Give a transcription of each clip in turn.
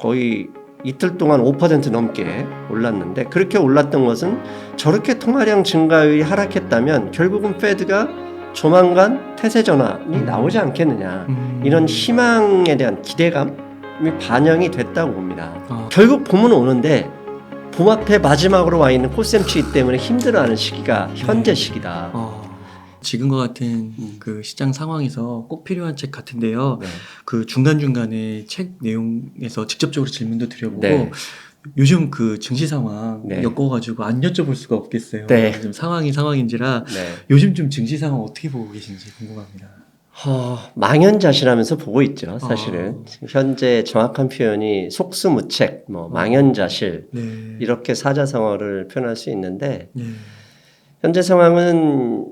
거의 이틀 동안 5% 넘게 올랐는데, 그렇게 올랐던 것은 저렇게 통화량 증가율이 하락했다면 결국은 페드가 조만간 태세 전환이 나오지 않겠느냐, 이런 희망에 대한 기대감이 반영이 됐다고 봅니다. 결국 봄은 오는데 봄 앞에 마지막으로 와 있는 꽃샘추위 때문에 힘들어하는 시기가 현재 시기다. 지금과 같은 그 시장 상황에서 꼭 필요한 책 같은데요. 네. 그 중간중간에 책 내용에서 직접적으로 질문도 드려보고 네. 요즘 그 증시 상황 네. 엮어가지고 안 여쭤볼 수가 없겠어요. 네. 지금 상황이 상황인지라 네. 요즘 좀 증시 상황 어떻게 보고 계신지 궁금합니다. 망연자실하면서 보고 있죠. 사실은 현재 정확한 표현이 속수무책, 망연자실, 네. 이렇게 사자성어를 표현할 수 있는데, 네. 현재 상황은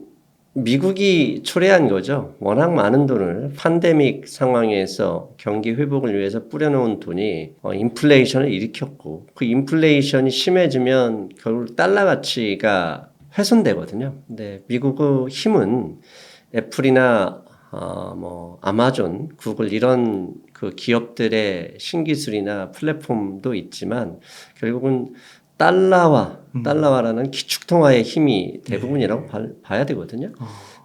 미국이 초래한 거죠. 워낙 많은 돈을 팬데믹 상황에서 경기 회복을 위해서 뿌려놓은 돈이 인플레이션을 일으켰고, 그 인플레이션이 심해지면 결국 달러 가치가 훼손되거든요. 근데 미국의 힘은 애플이나 아마존, 구글 이런 그 기업들의 신기술이나 플랫폼도 있지만 결국은 달러화라는 기축통화의 힘이 대부분이라고 봐야 되거든요.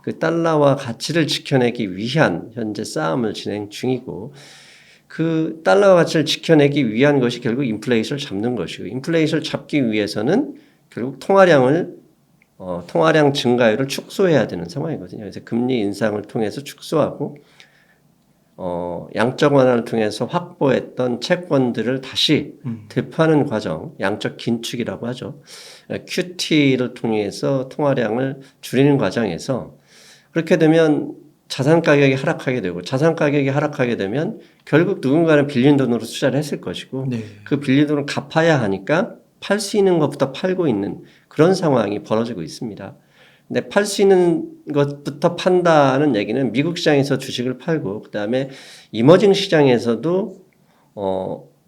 그 달러화 가치를 지켜내기 위한 현재 싸움을 진행 중이고, 그 달러화 가치를 지켜내기 위한 것이 결국 인플레이션을 잡는 것이고, 인플레이션을 잡기 위해서는 결국 통화량 증가율을 축소해야 되는 상황이거든요. 그래서 금리 인상을 통해서 축소하고 양적 완화를 통해서 확보했던 채권들을 다시 되파는 과정, 양적 긴축이라고 하죠. QT를 통해서 통화량을 줄이는 과정에서, 그렇게 되면 자산 가격이 하락하게 되고, 자산 가격이 하락하게 되면 결국 누군가는 빌린 돈으로 투자를 했을 것이고, 네. 그 빌린 돈을 갚아야 하니까 팔 수 있는 것부터 팔고 있는 그런 상황이 벌어지고 있습니다. 근데 팔 수 있는 것부터 판다는 얘기는 미국 시장에서 주식을 팔고, 그다음에 이머징 시장에서도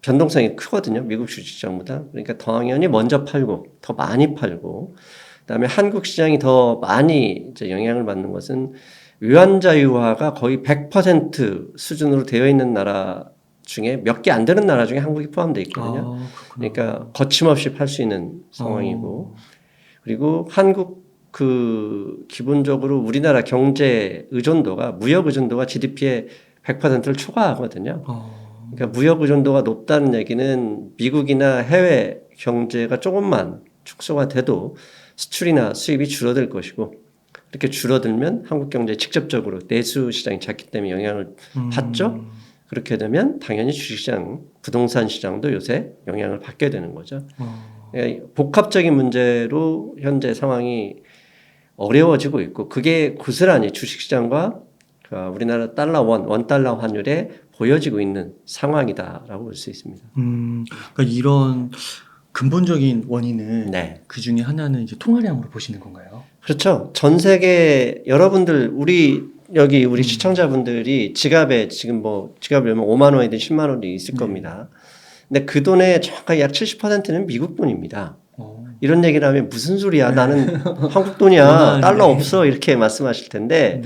변동성이 크거든요. 미국 주식 시장보다. 그러니까 당연히 먼저 팔고 더 많이 팔고, 그다음에 한국 시장이 더 많이 이제 영향을 받는 것은 외환자유화가 거의 100% 수준으로 되어 있는 나라 중에 몇 개 안 되는 나라 중에 한국이 포함되어 있거든요. 그러니까 거침없이 팔 수 있는 상황이고, 그리고 한국 기본적으로 우리나라 경제 의존도가, 무역 의존도가 GDP의 100%를 초과하거든요. 그러니까 무역 의존도가 높다는 얘기는 미국이나 해외 경제가 조금만 축소가 돼도 수출이나 수입이 줄어들 것이고, 이렇게 줄어들면 한국 경제에 직접적으로 내수 시장이 작기 때문에 영향을 받죠. 그렇게 되면 당연히 주식시장, 부동산 시장도 요새 영향을 받게 되는 거죠. 복합적인 문제로 현재 상황이 어려워지고 있고, 그게 고스란히 주식시장과 우리나라 원달러 환율에 보여지고 있는 상황이다라고 볼 수 있습니다. 그러니까 이런 근본적인 원인은 그 중에 하나는 이제 통화량으로 보시는 건가요? 그렇죠. 전 세계 여러분들, 우리 시청자분들이 지갑에 지금 지갑을 열면 5만 원이든 10만 원이 있을 겁니다. 근데 그 돈의 정확하게 약 70%는 미국 돈입니다. 이런 얘기를 하면 무슨 소리야? 나는 한국 돈이야. 달러 없어. 이렇게 말씀하실 텐데,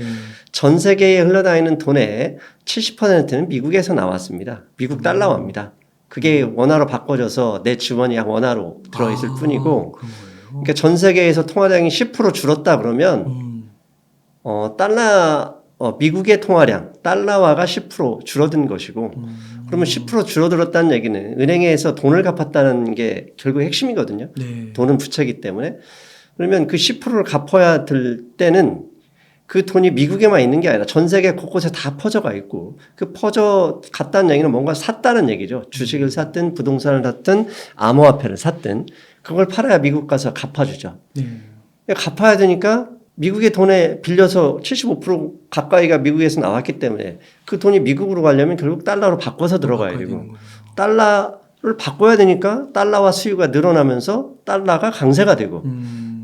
전 세계에 흘러다니는 돈의 70%는 미국에서 나왔습니다. 미국 달러화입니다. 그게 원화로 바꿔져서 내 주머니에 원화로 들어있을 뿐이고, 그러니까 전 세계에서 통화량이 10% 줄었다 그러면 미국의 통화량, 달러화가 10% 줄어든 것이고, 그러면 10% 줄어들었다는 얘기는 은행에서 돈을 갚았다는 게 결국 핵심이거든요. 돈은 부채이기 때문에. 그러면 그 10%를 갚아야 될 때는 그 돈이 미국에만 있는 게 아니라 전 세계 곳곳에 다 퍼져가 있고, 그 퍼져 갔다는 얘기는 뭔가 샀다는 얘기죠. 주식을 샀든 부동산을 샀든 암호화폐를 샀든 그걸 팔아야 미국 가서 갚아주죠. 갚아야 되니까 미국의 돈에 빌려서 75% 가까이가 미국에서 나왔기 때문에 그 돈이 미국으로 가려면 결국 달러로 바꿔서 들어가야 되고, 달러를 바꿔야 되니까 달러화 수요가 늘어나면서 달러가 강세가 되고,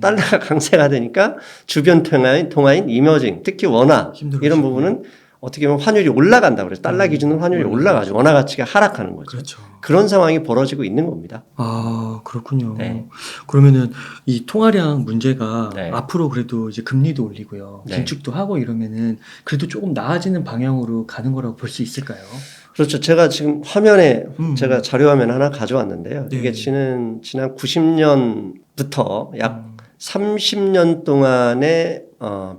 달러가 강세가 되니까 주변 통화인 이머징, 특히 원화 이런 부분은 어떻게 보면 환율이 올라간다고 그래서 달러 기준으로 환율이 올라가죠. 원화 가치가 하락하는 거죠. 그렇죠. 그런 상황이 벌어지고 있는 겁니다. 그렇군요. 그러면은 이 통화량 문제가 앞으로 그래도 이제 금리도 올리고요, 긴축도 하고 이러면은 그래도 조금 나아지는 방향으로 가는 거라고 볼 수 있을까요? 그렇죠. 제가 지금 화면에 제가 음. 자료 화면 하나 가져왔는데요. 네. 이게 지난 90년부터 약 30년 동안의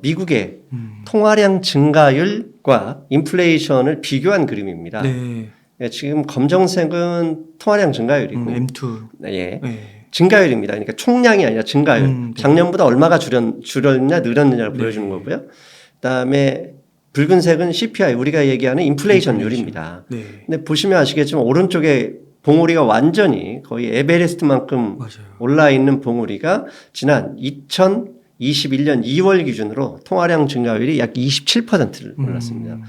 미국의 통화량 증가율과 인플레이션을 비교한 그림입니다. 네. 지금 검정색은 통화량 증가율이고, M2. 예, 네. 증가율입니다. 그러니까 총량이 아니라 증가율. 네. 작년보다 얼마가 줄였냐 늘었느냐를 네. 보여주는 거고요. 그다음에 붉은색은 CPI, 우리가 얘기하는 인플레이션율입니다. 네. 근데 보시면 아시겠지만 오른쪽에 봉우리가 완전히 거의 에베레스트만큼 맞아요. 올라 있는 봉우리가 지난 2021년 2월 기준으로 통화량 증가율이 약 27%를 올랐습니다.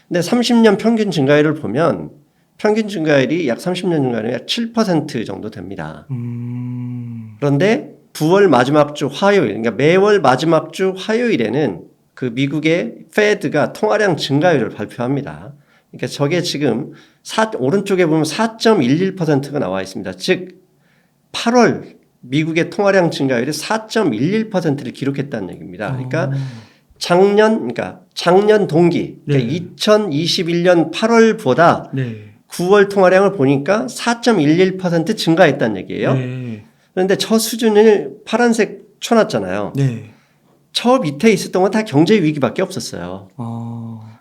근데 30년 평균 증가율을 보면 평균 증가율이 약 30년 증가율이 약 7% 정도 됩니다. 그런데 9월 마지막 주 화요일, 그러니까 매월 마지막 주 화요일에는 그 미국의 페드가 통화량 증가율을 발표합니다. 그러니까 저게 지금 오른쪽에 보면 4.11%가 나와 있습니다. 즉 8월 미국의 통화량 증가율이 4.11%를 기록했다는 얘기입니다. 그러니까 작년 동기, 그러니까 네. 2021년 8월보다 네. 9월 통화량을 보니까 4.11% 증가했다는 얘기예요. 네. 그런데 저 수준을 파란색 쳐놨잖아요. 네. 저 밑에 있었던 건 다 경제 위기밖에 없었어요.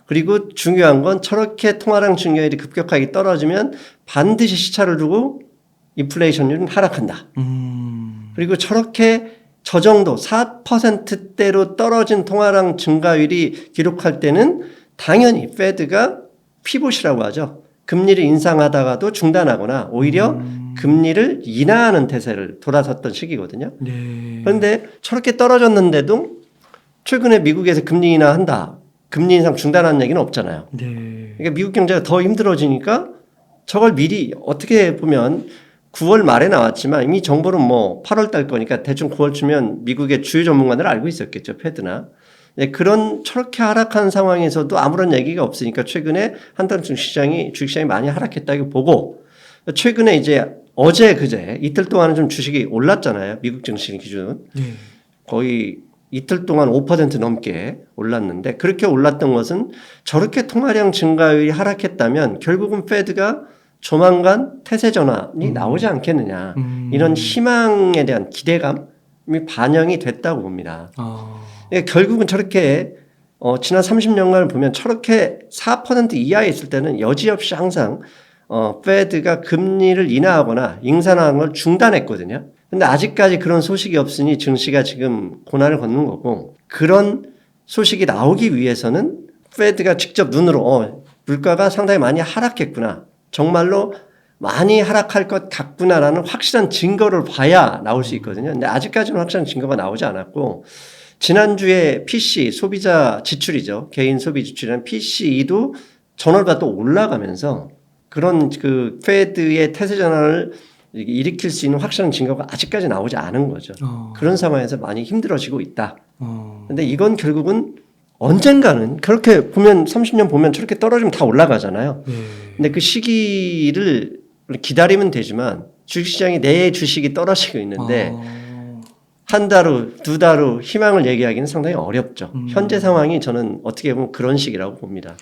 그리고 중요한 건 저렇게 통화량 증가율이 급격하게 떨어지면 반드시 시차를 두고 인플레이션율은 하락한다. 그리고 저렇게 저 정도 4%대로 떨어진 통화량 증가율이 기록할 때는 당연히 페드가 피봇이라고 하죠. 금리를 인상하다가도 중단하거나 오히려 금리를 인하하는 태세를 돌아섰던 시기거든요. 네. 그런데 저렇게 떨어졌는데도 최근에 미국에서 금리 인하한다, 금리 인상 중단하는 얘기는 없잖아요. 네. 그러니까 미국 경제가 더 힘들어지니까 저걸 미리 어떻게 보면 9월 말에 나왔지만 이미 정보는 뭐 8월 달 거니까 대충 9월쯤면 미국의 주요 전문가들은 알고 있었겠죠. 페드나. 그런 저렇게 하락한 상황에서도 아무런 얘기가 없으니까 최근에 한달 주식시장이 많이 하락했다고 보고, 최근에 이제 어제 그제 이틀 동안은 좀 주식이 올랐잖아요. 미국 증시 기준. 네. 거의 이틀 동안 5% 넘게 올랐는데, 그렇게 올랐던 것은 저렇게 통화량 증가율이 하락했다면 결국은 페드가 조만간 태세 전환이 나오지 않겠느냐, 이런 희망에 대한 기대감이 반영이 됐다고 봅니다. 결국은 저렇게 지난 30년간을 보면 저렇게 4% 이하에 있을 때는 여지없이 항상 페드가 금리를 인하하거나 인상하는 걸 중단했거든요. 근데 아직까지 그런 소식이 없으니 증시가 지금 고난을 걷는 거고, 그런 소식이 나오기 위해서는 페드가 직접 눈으로 물가가 상당히 많이 하락했구나, 정말로 많이 하락할 것 같구나라는 확실한 증거를 봐야 나올 수 있거든요. 근데 아직까지는 확실한 증거가 나오지 않았고, 지난주에 PC 소비자 지출이죠. 개인 소비 지출이라는 PCE도 전월보다 또 올라가면서 그런 그 페드의 태세 전환을 일으킬 수 있는 확실한 증거가 아직까지 나오지 않은 거죠. 그런 상황에서 많이 힘들어지고 있다. 근데 이건 결국은 언젠가는, 그렇게 보면 30년 보면 저렇게 떨어지면 다 올라가잖아요. 근데 그 시기를 기다리면 되지만 주식시장이 내 주식이 떨어지고 있는데 한 달 후, 두 달 후 희망을 얘기하기는 상당히 어렵죠. 현재 상황이 저는 어떻게 보면 그런 식이라고 봅니다.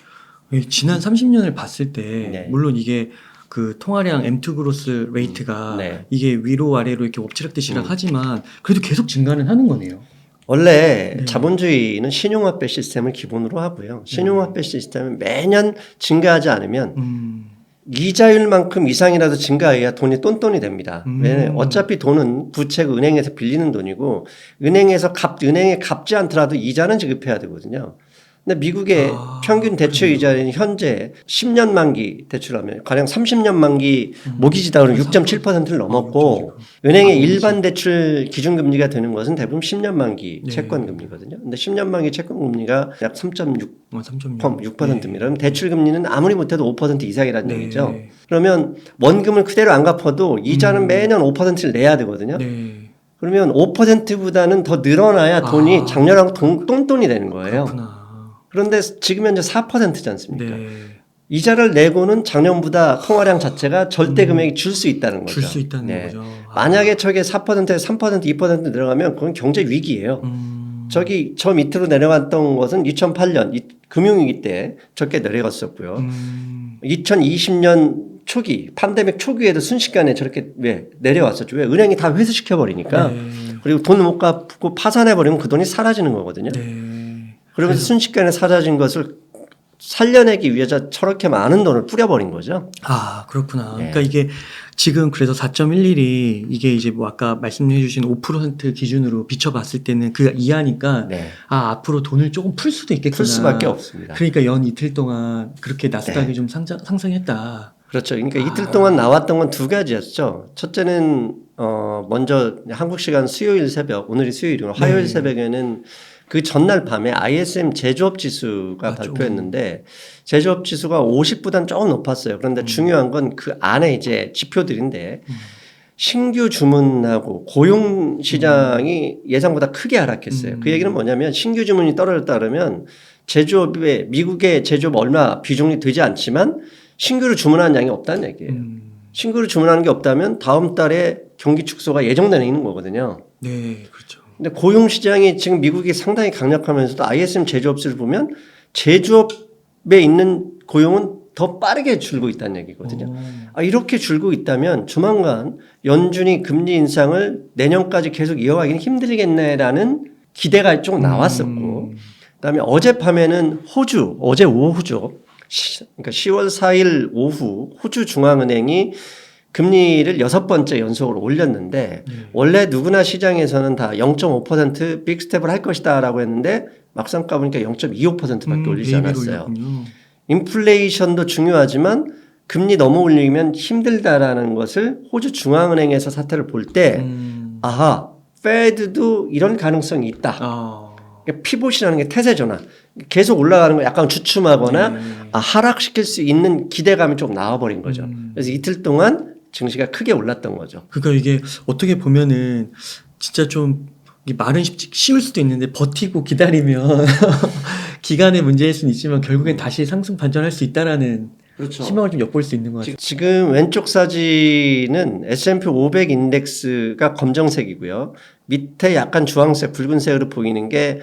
지난 30년을 봤을 때 네. 물론 이게 그 통화량 M2 그로스 레이트가 네. 이게 위로 아래로 이렇게 엎치락뒤치락 하지만 그래도 계속 증가는 하는 거네요. 원래 네. 자본주의는 신용화폐 시스템을 기본으로 하고요. 신용화폐 시스템은 매년 증가하지 않으면 이자율만큼 이상이라도 증가해야 돈이 똔똔이 됩니다. 왜냐면 어차피 돈은 부채 은행에서 빌리는 돈이고, 은행에 갚지 않더라도 이자는 지급해야 되거든요. 근데 미국의 평균 대출 이자는 현재 10년 만기 대출하면 가령 30년 만기 모기지다는 6.7%를 넘었고, 은행의 일반 대출 기준금리가 되는 것은 대부분 10년 만기 네. 채권금리거든요. 근데 10년 만기 채권금리가 약 3.6%입니다. 네. 그럼 대출금리는 아무리 못해도 5% 이상이라는 네. 얘기죠. 그러면 원금을 그대로 안 갚아도 이자는 매년 5%를 내야 되거든요. 네. 그러면 5%보다는 더 늘어나야 돈이 작년하고 똔똔이 되는 거예요. 그렇구나. 그런데 지금 현재 4%지 않습니까? 네. 이자를 내고는 작년보다 통화량 자체가 절대 금액이 줄 수 있다는 거죠. 줄 수 있다는 거죠. 만약에 저게 4%에서 3%, 2% 늘어가면 그건 경제 위기예요. 저기 저 밑으로 내려갔던 것은 2008년 금융위기 때 적게 내려갔었고요. 2020년 초기 팬데믹 초기에도 순식간에 저렇게 왜 내려왔었죠. 왜 은행이 다 회수시켜 버리니까. 네. 그리고 돈 못 갚고 파산해 버리면 그 돈이 사라지는 거거든요. 네. 그러면서 순식간에 사라진 것을 살려내기 위해서 저렇게 많은 돈을 뿌려버린 거죠. 아, 그렇구나. 네. 그러니까 이게 지금 그래서 4.11이 이게 이제 뭐 아까 말씀해 주신 5% 기준으로 비춰봤을 때는 그 이하니까 네. 아, 앞으로 돈을 조금 풀 수도 있겠구나. 풀 수밖에 없습니다. 그러니까 연 이틀 동안 그렇게 나스닥이 네. 좀 상승했다. 그렇죠. 그러니까 이틀 동안 나왔던 건 두 가지였죠. 첫째는 먼저 한국 시간 수요일 새벽, 오늘이 수요일이고 화요일 네. 새벽에는 그 전날 밤에 ISM 제조업 지수가 발표했는데 제조업 지수가 50보다는 조금 높았어요. 그런데 중요한 건 그 안에 이제 지표들인데 신규 주문하고 고용 시장이 예상보다 크게 하락했어요. 그 얘기는 뭐냐면 신규 주문이 떨어졌다 그러면 제조업에 미국의 제조업 얼마 비중이 되지 않지만 신규로 주문하는 양이 없다는 얘기예요. 신규로 주문하는 게 없다면 다음 달에 경기 축소가 예정되어 있는 거거든요. 네, 그렇죠. 근데 고용 시장이 지금 미국이 상당히 강력하면서도 ISM 제조업수를 보면 제조업에 있는 고용은 더 빠르게 줄고 있다는 얘기거든요. 이렇게 줄고 있다면 조만간 연준이 금리 인상을 내년까지 계속 이어가기는 힘들겠네라는 기대가 좀 나왔었고 그다음에 어젯밤에는 어제 오후죠. 그러니까 10월 4일 오후 호주 중앙은행이 금리를 6번째 연속으로 올렸는데 원래 누구나 시장에서는 다 0.5% 빅스텝을 할 것이다 라고 했는데 막상 까보니까 0.25%밖에 올리지 않았어요. 인플레이션도 중요하지만 금리 너무 올리면 힘들다라는 것을 호주 중앙은행에서 사태를 볼 때 아하, 페드도 이런 가능성이 있다. 그러니까 피봇이라는 게 태세 전환. 계속 올라가는 거 약간 주춤하거나 하락시킬 수 있는 기대감이 좀 나와버린 거죠. 그래서 이틀 동안 증시가 크게 올랐던 거죠. 그러니까 이게 어떻게 보면은 진짜 좀 말은 쉬울 수도 있는데 버티고 기다리면 기간의 문제일 수는 있지만 결국엔 다시 상승 반전할 수 있다라는 그렇죠. 희망을 좀 엿볼 수 있는 것 같아요. 지금 왼쪽 사진은 S&P 500 인덱스가 검정색이고요. 밑에 약간 주황색, 붉은색으로 보이는 게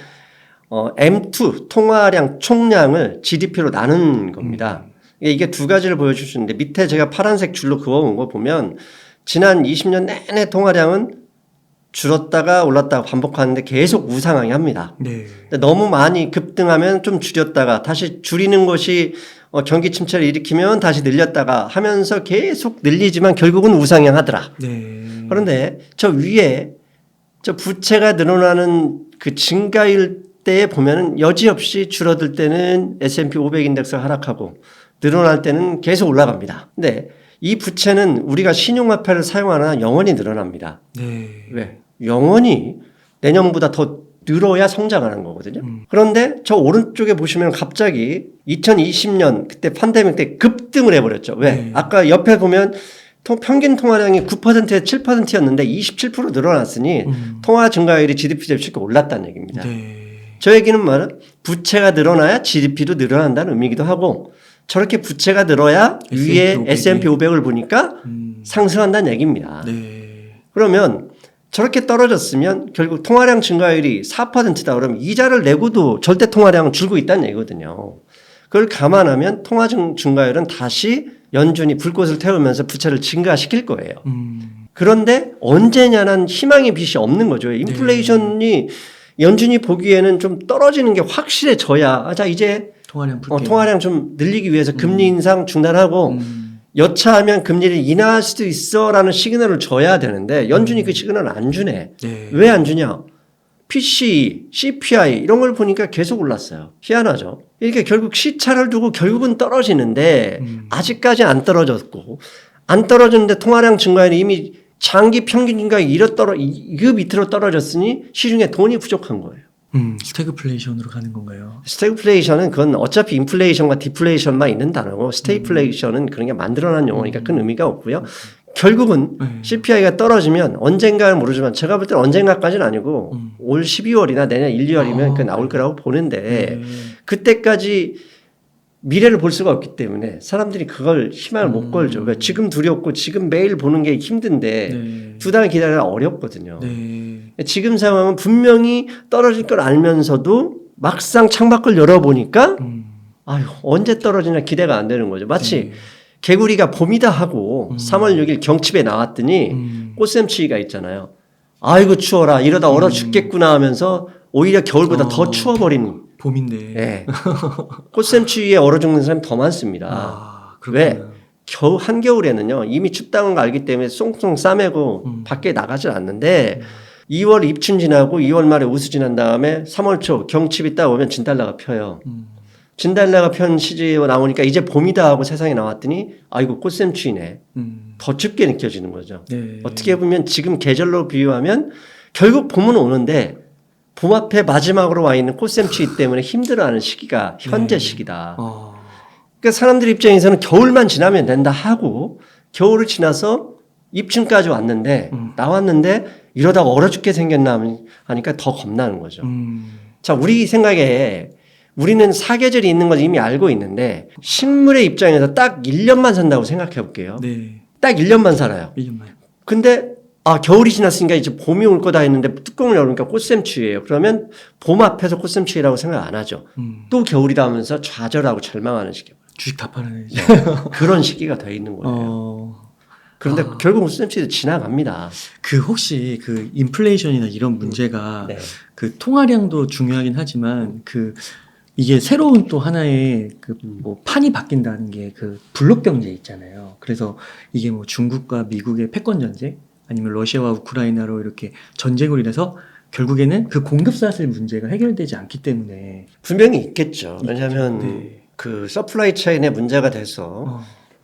M2 통화량 총량을 GDP로 나눈 겁니다. 이게 두 가지를 보여주시는데 밑에 제가 파란색 줄로 그어온 거 보면 지난 20년 내내 통화량은 줄었다가 올랐다가 반복하는데 계속 우상향이 합니다. 네. 너무 많이 급등하면 좀 줄였다가 다시 줄이는 것이 경기 침체를 일으키면 다시 늘렸다가 하면서 계속 늘리지만 결국은 우상향하더라. 네. 그런데 저 위에 저 부채가 늘어나는 그 증가일 때에 보면은 여지없이 줄어들 때는 S&P 500 인덱스가 하락하고 늘어날 때는 계속 올라갑니다. 근데 이 부채는 우리가 신용화폐를 사용하는 한 영원히 늘어납니다. 네. 왜? 영원히 내년보다 더 늘어야 성장하는 거거든요. 그런데 저 오른쪽에 보시면 갑자기 2020년 그때 팬데믹 때 급등을 해버렸죠. 왜? 네. 아까 옆에 보면 평균 통화량이 9%에 7%였는데 27% 늘어났으니 통화 증가율이 GDP 대비 쉽게 올랐다는 얘기입니다. 네. 저 얘기는 말은 부채가 늘어나야 GDP도 늘어난다는 의미이기도 하고 저렇게 부채가 늘어야 위에 S&P 500을 보니까 상승한다는 얘기입니다. 네. 그러면 저렇게 떨어졌으면 결국 통화량 증가율이 4%다 그러면 이자를 내고도 절대 통화량은 줄고 있다는 얘기거든요. 그걸 감안하면 통화 증가율은 다시 연준이 불꽃을 태우면서 부채를 증가시킬 거예요. 그런데 언제냐는 희망의 빛이 없는 거죠. 인플레이션이 연준이 보기에는 좀 떨어지는 게 확실해져야 자 이제 통화량 좀 늘리기 위해서 금리 인상 중단하고 여차하면 금리를 인하할 수도 있어라는 시그널을 줘야 되는데 연준이 그 시그널을 안 주네. 네. 왜 안 주냐? PCE, CPI 이런 걸 보니까 계속 올랐어요. 희한하죠. 이렇게 결국 시차를 두고 결국은 떨어지는데 아직까지 안 떨어졌고 안 떨어졌는데 통화량 증가율이 이미 장기 평균 증가율이 이 밑으로 떨어졌으니 시중에 돈이 부족한 거예요. 스태그플레이션으로 가는 건가요? 스태그플레이션은 그건 어차피 인플레이션과 디플레이션만 있는 단어고 스태그플레이션은 그런 게 만들어낸 용어니까 큰 의미가 없고요. 결국은 CPI가 떨어지면 언젠가는 모르지만 제가 볼 때는 언젠가까지는 아니고 올 12월이나 내년 1, 2월이면 그 나올 거라고 보는데 그때까지 미래를 볼 수가 없기 때문에 사람들이 그걸 희망을 못 걸죠. 왜? 지금 두렵고 지금 매일 보는 게 힘든데 두 달 기다리기가 어렵거든요. 네. 지금 상황은 분명히 떨어질 걸 알면서도 막상 창밖을 열어보니까 아유 언제 떨어지나 기대가 안 되는 거죠. 마치 개구리가 봄이다 하고 3월 6일 경칩에 나왔더니 꽃샘추위가 있잖아요. 아이고 추워라 이러다 얼어 죽겠구나 하면서 오히려 겨울보다 더 추워버리는 봄인데. 예. 꽃샘추위에 얼어 죽는 사람이 더 많습니다. 아, 왜? 겨우 한겨울에는요 이미 춥다는 걸 알기 때문에 쏭쏭 싸매고 밖에 나가질 않는데 2월 입춘 지나고 2월 말에 우수 지난 다음에 3월 초 경칩이 딱 오면 진달래가 펴요. 진달래가 편 시기에 나오니까 이제 봄이다 하고 세상에 나왔더니 아이고 꽃샘추위네. 더 춥게 느껴지는 거죠. 네. 어떻게 보면 지금 계절로 비유하면 결국 봄은 오는데 봄 앞에 마지막으로 와 있는 꽃샘추위 때문에 힘들어하는 시기가 현재 시기다. 그러니까 사람들 입장에서는 겨울만 지나면 된다 하고 겨울을 지나서 입춘까지 왔는데 나왔는데 이러다가 얼어 죽게 생겼나 하니까 더 겁나는 거죠. 자, 우리 생각에 우리는 사계절이 있는 걸 이미 알고 있는데 식물의 입장에서 딱 1년만 산다고 생각해 볼게요. 네. 딱 1년만 살아요. 1년만. 근데 겨울이 지났으니까 이제 봄이 올 거다 했는데 뚜껑을 열으니까 꽃샘추위예요. 그러면 봄 앞에서 꽃샘추위라고 생각 안 하죠. 또 겨울이다 하면서 좌절하고 절망하는 시기예요. 주식 다 팔아야지. 그런 시기가 돼 있는 거예요. 그런데 결국 꽃샘추위도 지나갑니다. 그 혹시 그 인플레이션이나 이런 문제가 네. 그 통화량도 중요하긴 하지만 그 이게 새로운 또 하나의 그 뭐 판이 바뀐다는 게 그 블록 경제 있잖아요. 그래서 이게 뭐 중국과 미국의 패권 전쟁 아니면 러시아와 우크라이나로 이렇게 전쟁으로 인해서 결국에는 그 공급사슬 문제가 해결되지 않기 때문에 분명히 있겠죠. 왜냐하면 네. 그 서플라이 체인에 문제가 돼서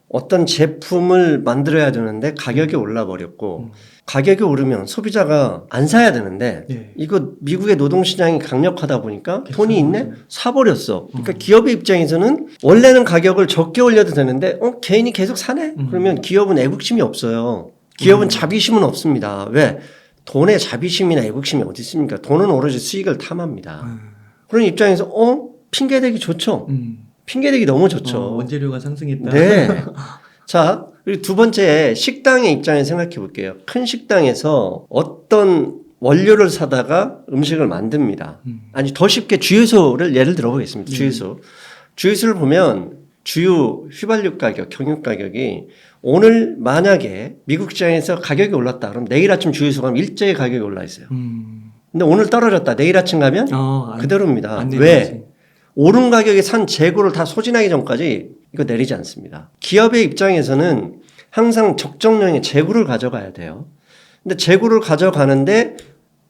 어떤 제품을 만들어야 되는데 가격이 올라 버렸고 가격이 오르면 소비자가 안 사야 되는데 네. 이거 미국의 노동시장이 강력하다 보니까 돈이 있네? 사버리죠. 사버렸어. 그러니까 기업의 입장에서는 원래는 가격을 적게 올려도 되는데 개인이 계속 사네? 그러면 기업은 애국심이 없어요. 기업은 자비심은 없습니다. 왜? 돈에 자비심이나 애국심이 어디 있습니까? 돈은 오로지 수익을 탐합니다. 그런 입장에서 핑계대기 좋죠. 핑계대기 너무 좋죠. 원재료가 상승했다. 네. 자, 그리고 두 번째 식당의 입장에 생각해 볼게요. 큰 식당에서 어떤 원료를 사다가 음식을 만듭니다. 아니 더 쉽게 주유소를 예를 들어 보겠습니다. 주유소를 보면 주유 휘발유 가격, 경유 가격이 오늘 만약에 미국 시장에서 가격이 올랐다 그럼 내일 아침 주유소 가면 일제히 가격이 올라 있어요. 근데 오늘 떨어졌다. 내일 아침 가면 그대로입니다. 왜? 오른 가격에 산 재고를 다 소진하기 전까지 이거 내리지 않습니다. 기업의 입장에서는 항상 적정량의 재고를 가져가야 돼요. 근데 재고를 가져가는데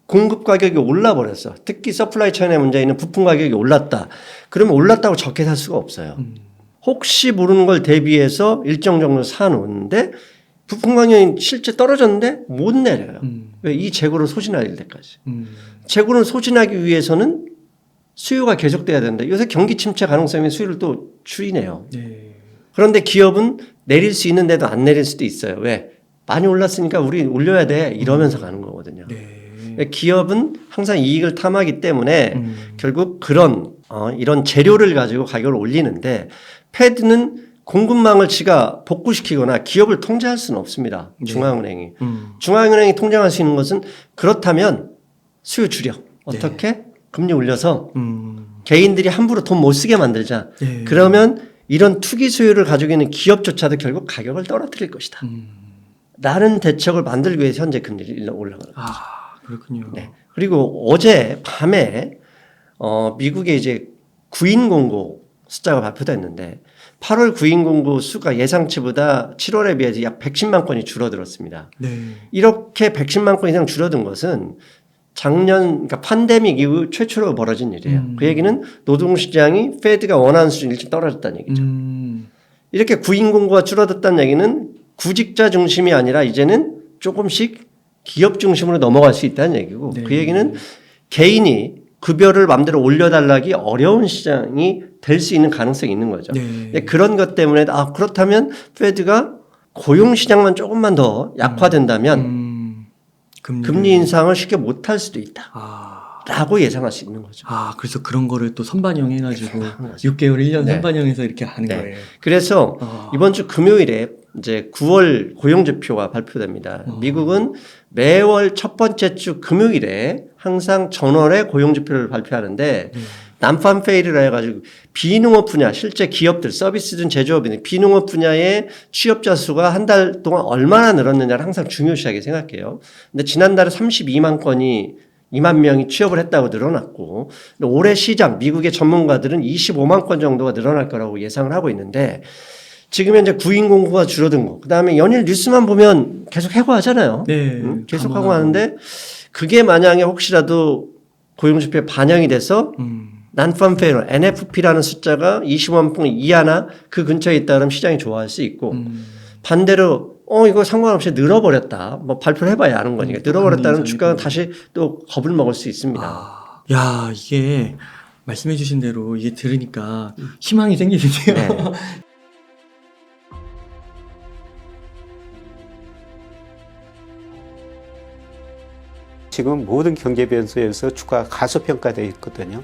공급 가격이 올라 버렸어. 특히 서플라이 체인의 문제는 부품 가격이 올랐다. 그러면 올랐다고 적게 살 수가 없어요. 혹시 모르는 걸 대비해서 일정 정도 사놓는데 부품 가격이 실제 떨어졌는데 못 내려요. 왜? 이 재고를 소진할 때까지. 재고를 소진하기 위해서는 수요가 계속돼야 되는데 요새 경기 침체 가능성이 수요를 또 줄이네요. 네. 그런데 기업은 내릴 수 있는데도 안 내릴 수도 있어요. 왜? 많이 올랐으니까 우리 올려야 돼 이러면서 가는 거거든요. 네. 기업은 항상 이익을 탐하기 때문에 결국 그런 이런 재료를 가지고 가격을 올리는데 패드는 공급망을 지가 복구시키거나 기업을 통제할 수는 없습니다. 중앙은행이. 중앙은행이 통제할 수 있는 것은 그렇다면 수요 줄여. 어떻게? 금리 올려서 개인들이 함부로 돈 못 쓰게 만들자. 네. 그러면 이런 투기 수요를 가지고 있는 기업조차도 결국 가격을 떨어뜨릴 것이다. 라는 대책을 만들기 위해서 현재 금리를 올라가는 거죠. 그렇군요. 네. 그리고 어제 밤에 미국의 이제 구인 공고 숫자가 발표됐는데 8월 구인 공고 수가 예상치보다 7월에 비해서 약 110만 건이 줄어들었습니다. 네. 이렇게 110만 건 이상 줄어든 것은 작년 그러니까 팬데믹 이후 최초로 벌어진 일이에요. 그 얘기는 노동시장이 페드가 원하는 수준 일찍 떨어졌다는 얘기죠. 이렇게 구인 공고가 줄어들었다는 얘기는 구직자 중심이 아니라 이제는 조금씩 기업 중심으로 넘어갈 수 있다는 얘기고 네. 그 얘기는 개인이 급여를 마음대로 올려달라기 어려운 시장이 될 수 있는 가능성이 있는 거죠. 네. 그런 것 때문에 그렇다면 페드가 고용시장만 조금만 더 약화된다면 금리 인상을 쉽게 못할 수도 있다. 라고 예상할 수 있는 거죠. 그래서 그런 거를 또 선반영해가지고 6개월, 1년 네. 선반영해서 이렇게 하는 네. 거예요. 그래서 이번 주 금요일에 이제 9월 고용지표가 발표됩니다. 미국은 매월 첫 번째 주 금요일에 항상 전월에 고용지표를 발표하는데 난판페이를 해가지고 비농업 분야, 실제 기업들, 서비스든 제조업이든 비농업 분야의 취업자 수가 한 달 동안 얼마나 늘었느냐를 항상 중요시하게 생각해요. 근데 지난달에 32만 건이 2만 명이 취업을 했다고 늘어났고 올해 시장 미국의 전문가들은 25만 건 정도가 늘어날 거라고 예상을 하고 있는데 지금 현재 구인 공고가 줄어든 거 그다음에 연일 뉴스만 보면 계속 해고하잖아요. 네, 계속 하고 하는데 그게 만약에 혹시라도 고용지표에 반영이 돼서 난판페이로 NFP라는 숫자가 25만 건 이하나 그 근처에 있다 그러면 시장이 좋아할 수 있고 반대로 이거 상관없이 늘어버렸다. 뭐 발표를 해봐야 아는 거니까. 늘어버렸다는 주가는 다시 또 겁을 먹을 수 있습니다. 야, 이게 말씀해 주신 대로 이게 들으니까 희망이 생기는데요. 네. 지금 모든 경제 변수에서 주가가 가소평가되어 있거든요.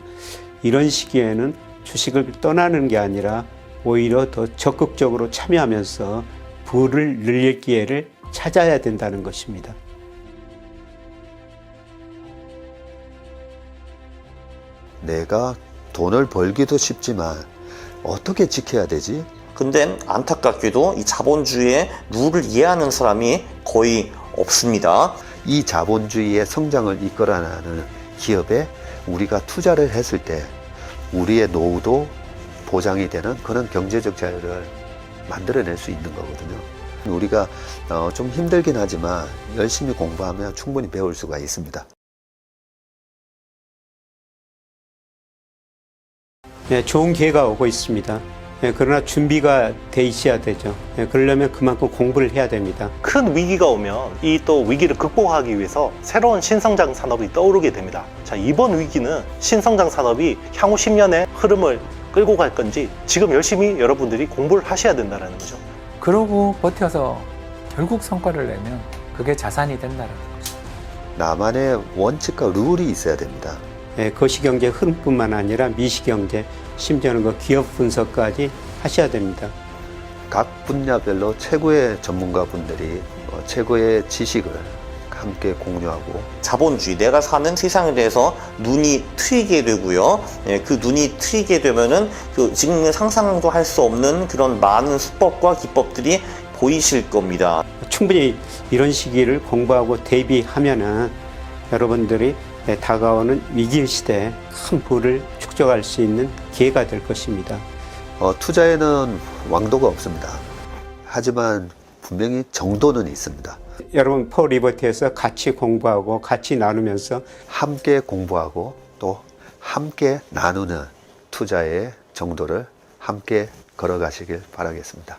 이런 시기에는 주식을 떠나는 게 아니라 오히려 더 적극적으로 참여하면서 부를 늘릴 기회를 찾아야 된다는 것입니다. 내가 돈을 벌기도 쉽지만 어떻게 지켜야 되지? 근데 안타깝게도 이 자본주의의 룰을 이해하는 사람이 거의 없습니다. 이 자본주의의 성장을 이끌어나가는 기업에 우리가 투자를 했을 때 우리의 노후도 보장이 되는 그런 경제적 자유를 만들어낼 수 있는 거거든요. 우리가 좀 힘들긴 하지만 열심히 공부하면 충분히 배울 수가 있습니다. 네, 좋은 기회가 오고 있습니다. 네, 그러나 준비가 돼 있어야 되죠. 네, 그러려면 그만큼 공부를 해야 됩니다. 큰 위기가 오면 이 또 위기를 극복하기 위해서 새로운 신성장 산업이 떠오르게 됩니다. 자, 이번 위기는 신성장 산업이 향후 10년의 흐름을 끌고 갈 건지 지금 열심히 여러분들이 공부를 하셔야 된다는 거죠. 그러고 버텨서 결국 성과를 내면 그게 자산이 된다는 거죠. 나만의 원칙과 룰이 있어야 됩니다. 네, 거시경제 흐름뿐만 아니라 미시경제, 심지어는 그 기업 분석까지 하셔야 됩니다. 각 분야별로 최고의 전문가분들이 최고의 지식을 함께 공유하고 자본주의, 내가 사는 세상에 대해서 눈이 트이게 되고요. 그 눈이 트이게 되면은 지금 상상도 할 수 없는 그런 많은 수법과 기법들이 보이실 겁니다. 충분히 이런 시기를 공부하고 대비하면은 여러분들이 다가오는 위기 시대에 큰 부를 축적할 수 있는 기회가 될 것입니다. 투자에는 왕도가 없습니다. 하지만 분명히 정도는 있습니다. 여러분 퍼리버티에서 같이 공부하고 같이 나누면서 함께 공부하고 또 함께 나누는 투자의 정도를 함께 걸어가시길 바라겠습니다.